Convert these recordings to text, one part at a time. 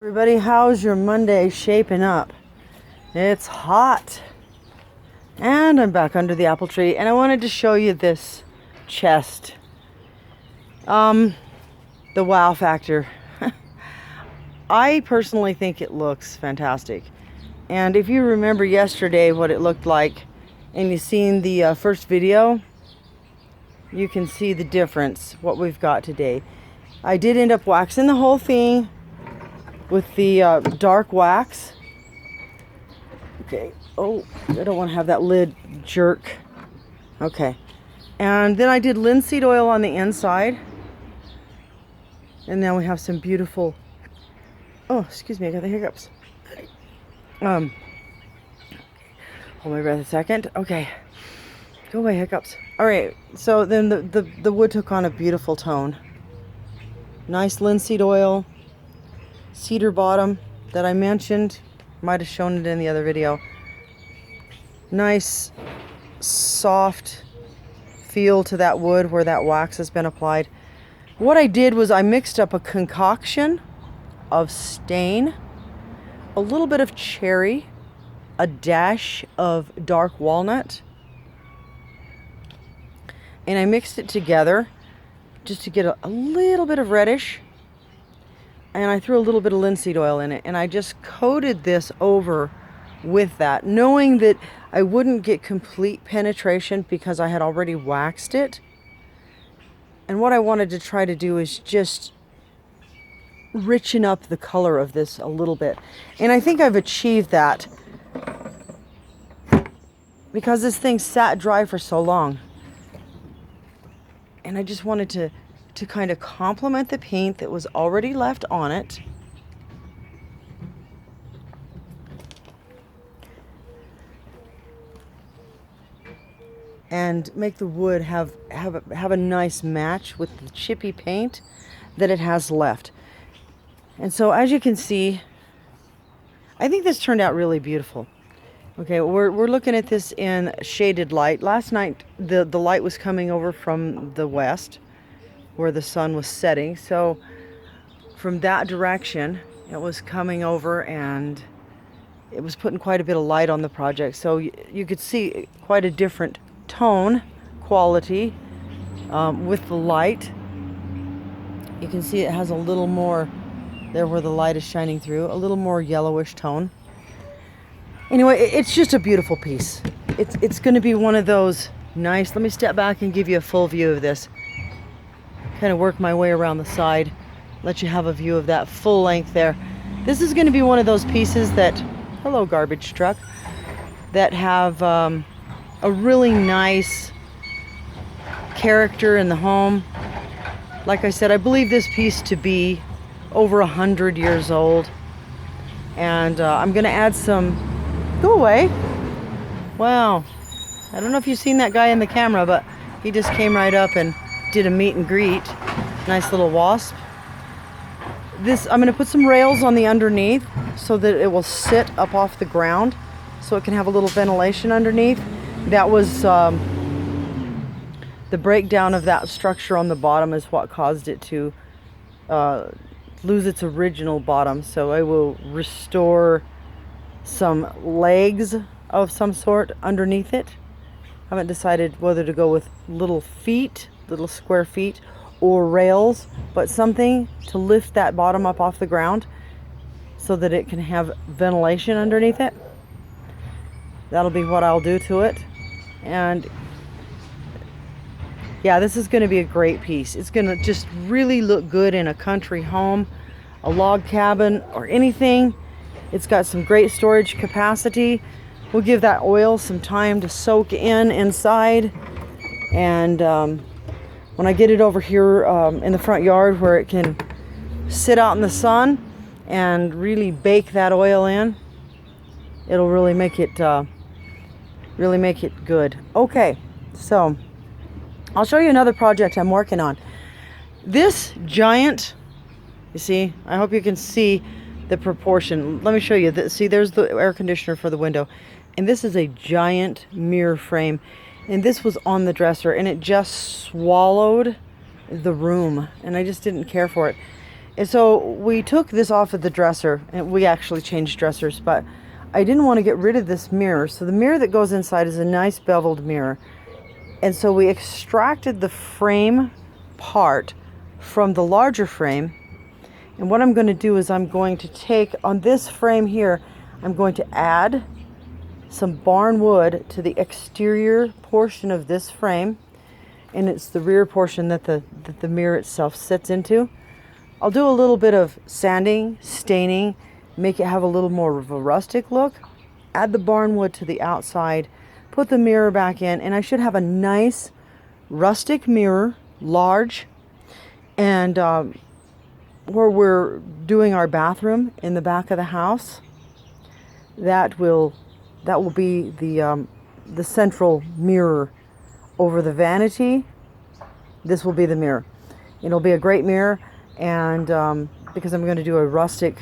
Everybody, how's your Monday shaping up? It's hot. And I'm back under the apple tree, and I wanted to show you this chest. The wow factor. I personally think it looks fantastic. And if you remember yesterday what it looked like, and you've seen the first video, you can see the difference, what we've got today. I did end up waxing the whole thing with the dark wax. Okay. Oh, I don't want to have that lid jerk. Okay. And then I did linseed oil on the inside. And now we have some beautiful... Oh, excuse me, I got the hiccups. Hold my breath a second. Okay. Go away, hiccups. All right. So then the wood took on a beautiful tone. Nice linseed oil. Cedar bottom that I mentioned. Might have shown it in the other video. Nice soft feel to that wood where that wax has been applied. What I did was I mixed up a concoction of stain, a little bit of cherry, a dash of dark walnut, and I mixed it together just to get a little bit of reddish. And I threw a little bit of linseed oil in it, and I just coated this over with that, knowing that I wouldn't get complete penetration because I had already waxed it. And what I wanted to try to do is just richen up the color of this a little bit. And I think I've achieved that because this thing sat dry for so long. And I just wanted to kind of complement the paint that was already left on it. And make the wood have a nice match with the chippy paint that it has left. And so as you can see, I think this turned out really beautiful. Okay, we're looking at this in shaded light. Last night the light was coming over from the west, where the sun was setting, so from that direction it was coming over and it was putting quite a bit of light on the project, so you could see quite a different tone quality with the light. You can see it has a little more there where the light is shining through, a little more yellowish tone. Anyway, it's just a beautiful piece. It's going to be one of those nice... Let me step back and give you a full view of this. Kind of work my way around the side, let you have a view of that full length there. This is going to be one of those pieces that, hello garbage truck, that have a really nice character in the home. Like I said, I believe this piece to be over 100 years old. And I'm going to add some... Go away. Wow. I don't know if you've seen that guy in the camera, but he just came right up and did a meet and greet. Nice little wasp. This, I'm going to put some rails on the underneath so that it will sit up off the ground, so it can have a little ventilation underneath. That was the breakdown of that structure on the bottom is what caused it to lose its original bottom. So I will restore some legs of some sort underneath it. I haven't decided whether to go with little feet, little square feet, or rails, but something to lift that bottom up off the ground so that it can have ventilation underneath it. That'll be what I'll do to it. And yeah, this is going to be a great piece. It's going to just really look good in a country home, a log cabin, or anything. It's got some great storage capacity. We'll give that oil some time to soak in inside. And when I get it over here in the front yard where it can sit out in the sun and really bake that oil in, it'll really make it good. Okay, so I'll show you another project I'm working on. This giant, you see, I hope you can see the proportion. Let me show you. See, there's the air conditioner for the window. And this is a giant mirror frame. And this was on the dresser, and it just swallowed the room. And I just didn't care for it. And so we took this off of the dresser, and we actually changed dressers, but I didn't want to get rid of this mirror. So the mirror that goes inside is a nice beveled mirror. And so we extracted the frame part from the larger frame. And what I'm going to do is I'm going to take, on this frame here, I'm going to add some barn wood to the exterior portion of this frame. And it's the rear portion that the mirror itself sits into. I'll do a little bit of sanding, staining, make it have a little more of a rustic look. Add the barn wood to the outside, put the mirror back in, and I should have a nice rustic mirror, large, and where we're doing our bathroom in the back of the house, that will be the central mirror over the vanity. This will be the mirror. It'll be a great mirror. And because I'm going to do a rustic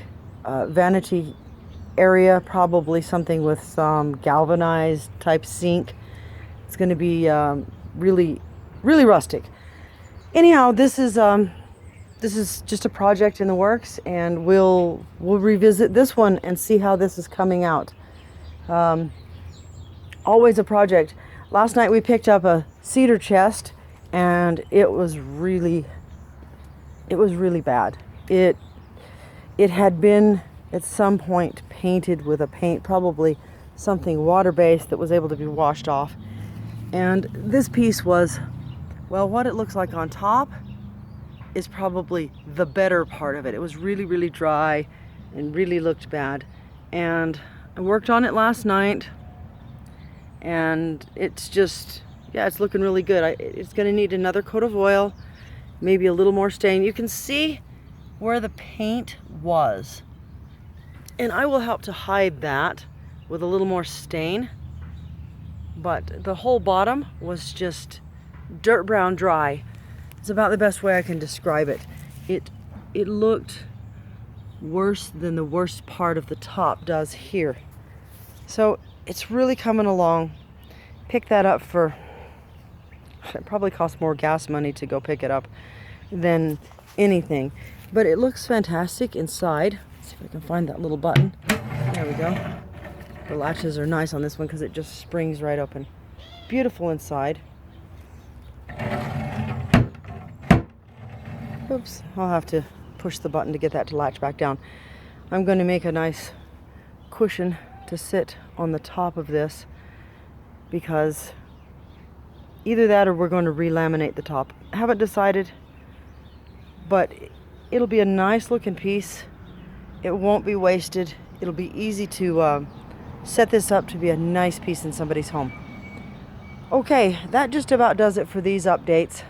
vanity area, probably something with some galvanized type sink. It's going to be really, really rustic. Anyhow, this is just a project in the works, and we'll revisit this one and see how this is coming out. Always a project. Last night we picked up a cedar chest, and it was really bad. It had been at some point painted with a paint, probably something water-based that was able to be washed off. And this piece was, well, what it looks like on top is probably the better part of it. It was really, really dry and really looked bad. And I worked on it last night, and it's just, yeah, it's looking really good. It's going to need another coat of oil, maybe a little more stain. You can see where the paint was, and I will help to hide that with a little more stain. But the whole bottom was just dirt brown dry. It's about the best way I can describe it. It looked worse than the worst part of the top does here. So it's really coming along. Pick that up for, it probably costs more gas money to go pick it up than anything. But it looks fantastic inside. Let's see if I can find that little button. There we go. The latches are nice on this one because it just springs right open. Beautiful inside. Oops, I'll have to push the button to get that to latch back down. I'm going to make a nice cushion to sit on the top of this, because either that or we're going to re-laminate the top. I haven't decided, but it'll be a nice looking piece. It won't be wasted. It'll be easy to set this up to be a nice piece in somebody's home. Okay, that just about does it for these updates.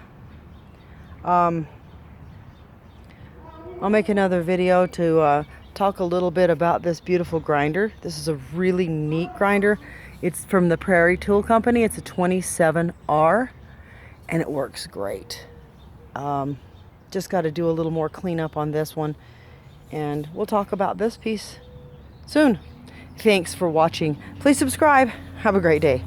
I'll make another video to talk a little bit about this beautiful grinder. This is a really neat grinder. It's from the Prairie Tool Company. It's a 27R, and it works great. Just got to do a little more cleanup on this one, and we'll talk about this piece soon. Thanks for watching. Please subscribe. Have a great day.